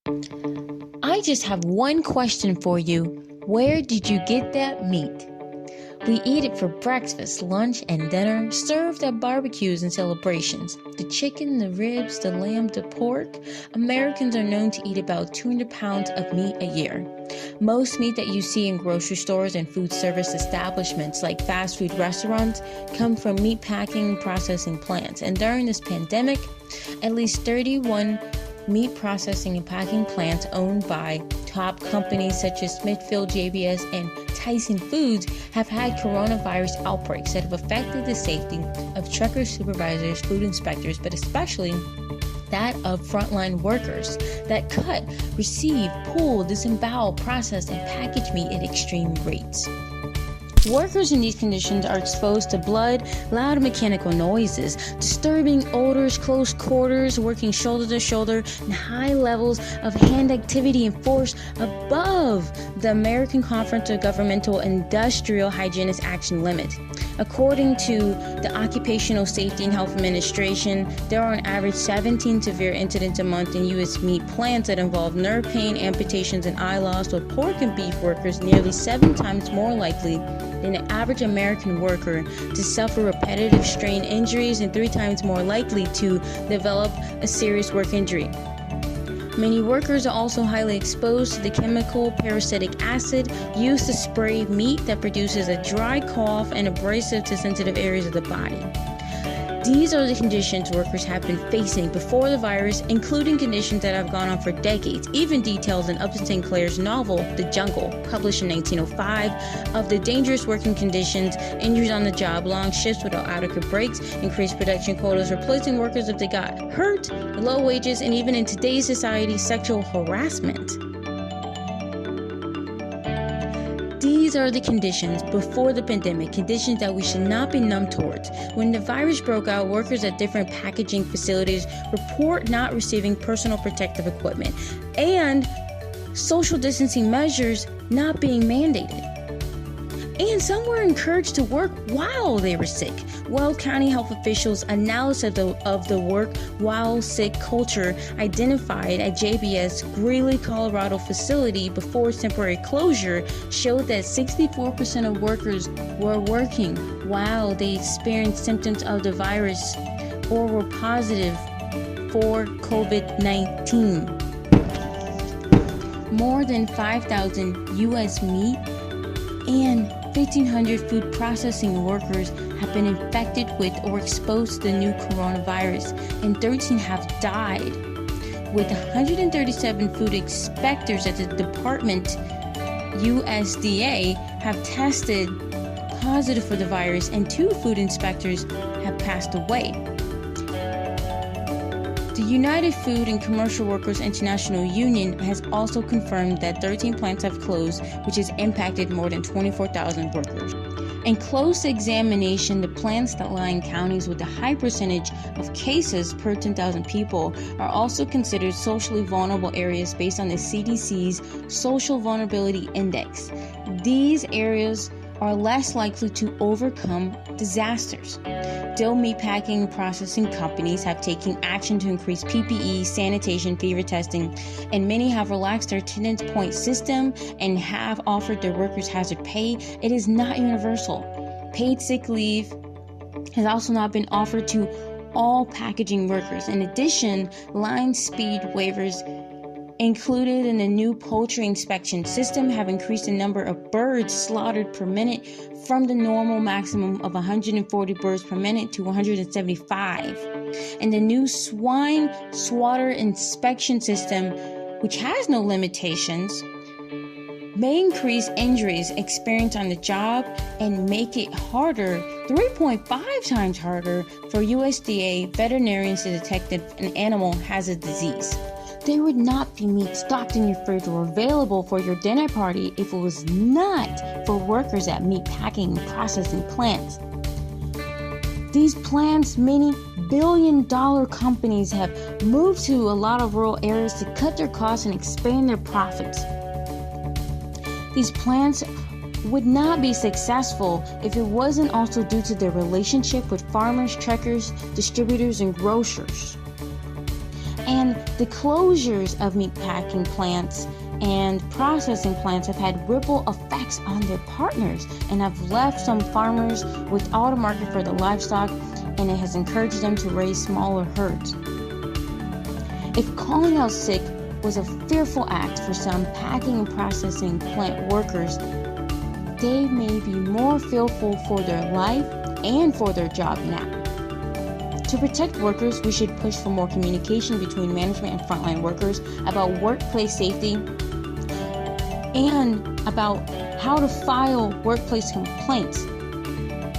I just have one question for you. Where did you get that meat? We eat it for breakfast, lunch, and dinner, served at barbecues and celebrations. The chicken, the ribs, the lamb, the pork. Americans are known to eat about 200 pounds of meat a year. Most meat that you see in grocery stores and food service establishments like fast food restaurants come from meat packing and processing plants. And during this pandemic, at least 31 meat processing and packing plants owned by top companies such as Smithfield, JBS, and Tyson Foods have had coronavirus outbreaks that have affected the safety of trucker supervisors, food inspectors, but especially that of frontline workers that cut, receive, pull, disembowel, process, and package meat at extreme rates. Workers in these conditions are exposed to blood, loud mechanical noises, disturbing odors, close quarters, working shoulder to shoulder, and high levels of hand activity and force above the American Conference of Governmental Industrial Hygienists Action Limit. According to the Occupational Safety and Health Administration, there are on average 17 severe incidents a month in U.S. meat plants that involve nerve pain, amputations, and eye loss, with pork and beef workers nearly 7 times more likely than the average American worker to suffer repetitive strain injuries and 3 times more likely to develop a serious work injury. Many workers are also highly exposed to the chemical parasitic acid used to spray meat that produces a dry cough and abrasive to sensitive areas of the body. These are the conditions workers have been facing before the virus, including conditions that have gone on for decades, even detailed in Upton Sinclair's novel, The Jungle, published in 1905, of the dangerous working conditions, injuries on the job, long shifts without adequate breaks, increased production quotas, replacing workers if they got hurt, low wages, and even in today's society, sexual harassment. These are the conditions before the pandemic, conditions that we should not be numb towards. When the virus broke out, workers at different packaging facilities report not receiving personal protective equipment and social distancing measures not being mandated. And some were encouraged to work while they were sick. Weld County health officials' analysis of the work while sick culture identified at JBS Greeley, Colorado facility before its temporary closure showed that 64% of workers were working while they experienced symptoms of the virus or were positive for COVID-19. More than 5,000 U.S. meat and 1,500 food processing workers have been infected with or exposed to the new coronavirus, and 13 have died, with 137 food inspectors at the department USDA have tested positive for the virus, and 2 food inspectors have passed away. The United Food and Commercial Workers International Union has also confirmed that 13 plants have closed, which has impacted more than 24,000 workers. In close examination, the plants that lie in counties with a high percentage of cases per 10,000 people are also considered socially vulnerable areas based on the CDC's Social Vulnerability Index. These areas are less likely to overcome disasters. Dill meatpacking and processing companies have taken action to increase PPE, sanitation, fever testing, and many have relaxed their attendance point system and have offered their workers hazard pay. It is not universal. Paid sick leave has also not been offered to all packaging workers. In addition, line speed waivers included in the new poultry inspection system have increased the number of birds slaughtered per minute from the normal maximum of 140 birds per minute to 175. And the new swine slaughter inspection system, which has no limitations, may increase injuries experienced on the job and make it harder, 3.5 times harder, for USDA veterinarians to detect if an animal has a disease. There would not be meat stocked in your fridge or available for your dinner party if it was not for workers at meat packing and processing plants. These plants, many billion-dollar companies, have moved to a lot of rural areas to cut their costs and expand their profits. These plants would not be successful if it wasn't also due to their relationship with farmers, truckers, distributors, and grocers. And And the closures of meat packing plants and processing plants have had ripple effects on their partners and have left some farmers without a market for their livestock, and it has encouraged them to raise smaller herds. If calling out sick was a fearful act for some packing and processing plant workers, they may be more fearful for their life and for their job now. To protect workers, we should push for more communication between management and frontline workers about workplace safety and about how to file workplace complaints.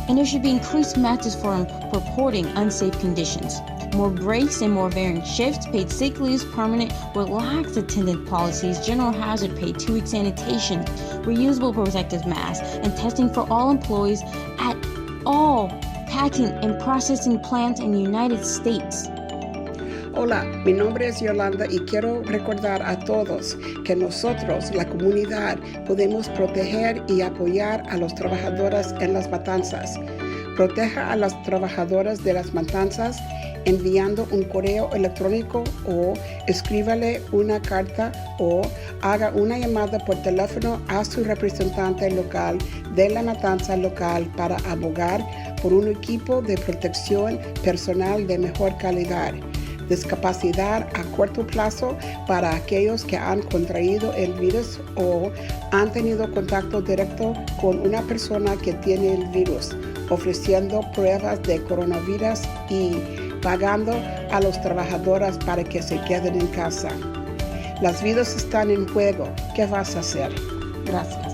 And there should be increased methods for reporting unsafe conditions. More breaks and more varying shifts, paid sick leaves, permanent, relaxed attendance policies, general hazard pay, 2-week sanitation, reusable protective masks, and testing for all employees at all packing and processing plants in the United States. Hola, mi nombre es Yolanda y quiero recordar a todos que nosotros, la comunidad, podemos proteger y apoyar a los trabajadores en las matanzas. Proteja a las trabajadoras de las matanzas enviando un correo electrónico o escríbale una carta o haga una llamada por teléfono a su representante local de la matanza local para abogar por un equipo de protección personal de mejor calidad. Discapacidad a corto plazo para aquellos que han contraído el virus o han tenido contacto directo con una persona que tiene el virus, ofreciendo pruebas de coronavirus y pagando a los trabajadores para que se queden en casa. Las vidas están en juego. ¿Qué vas a hacer? Gracias.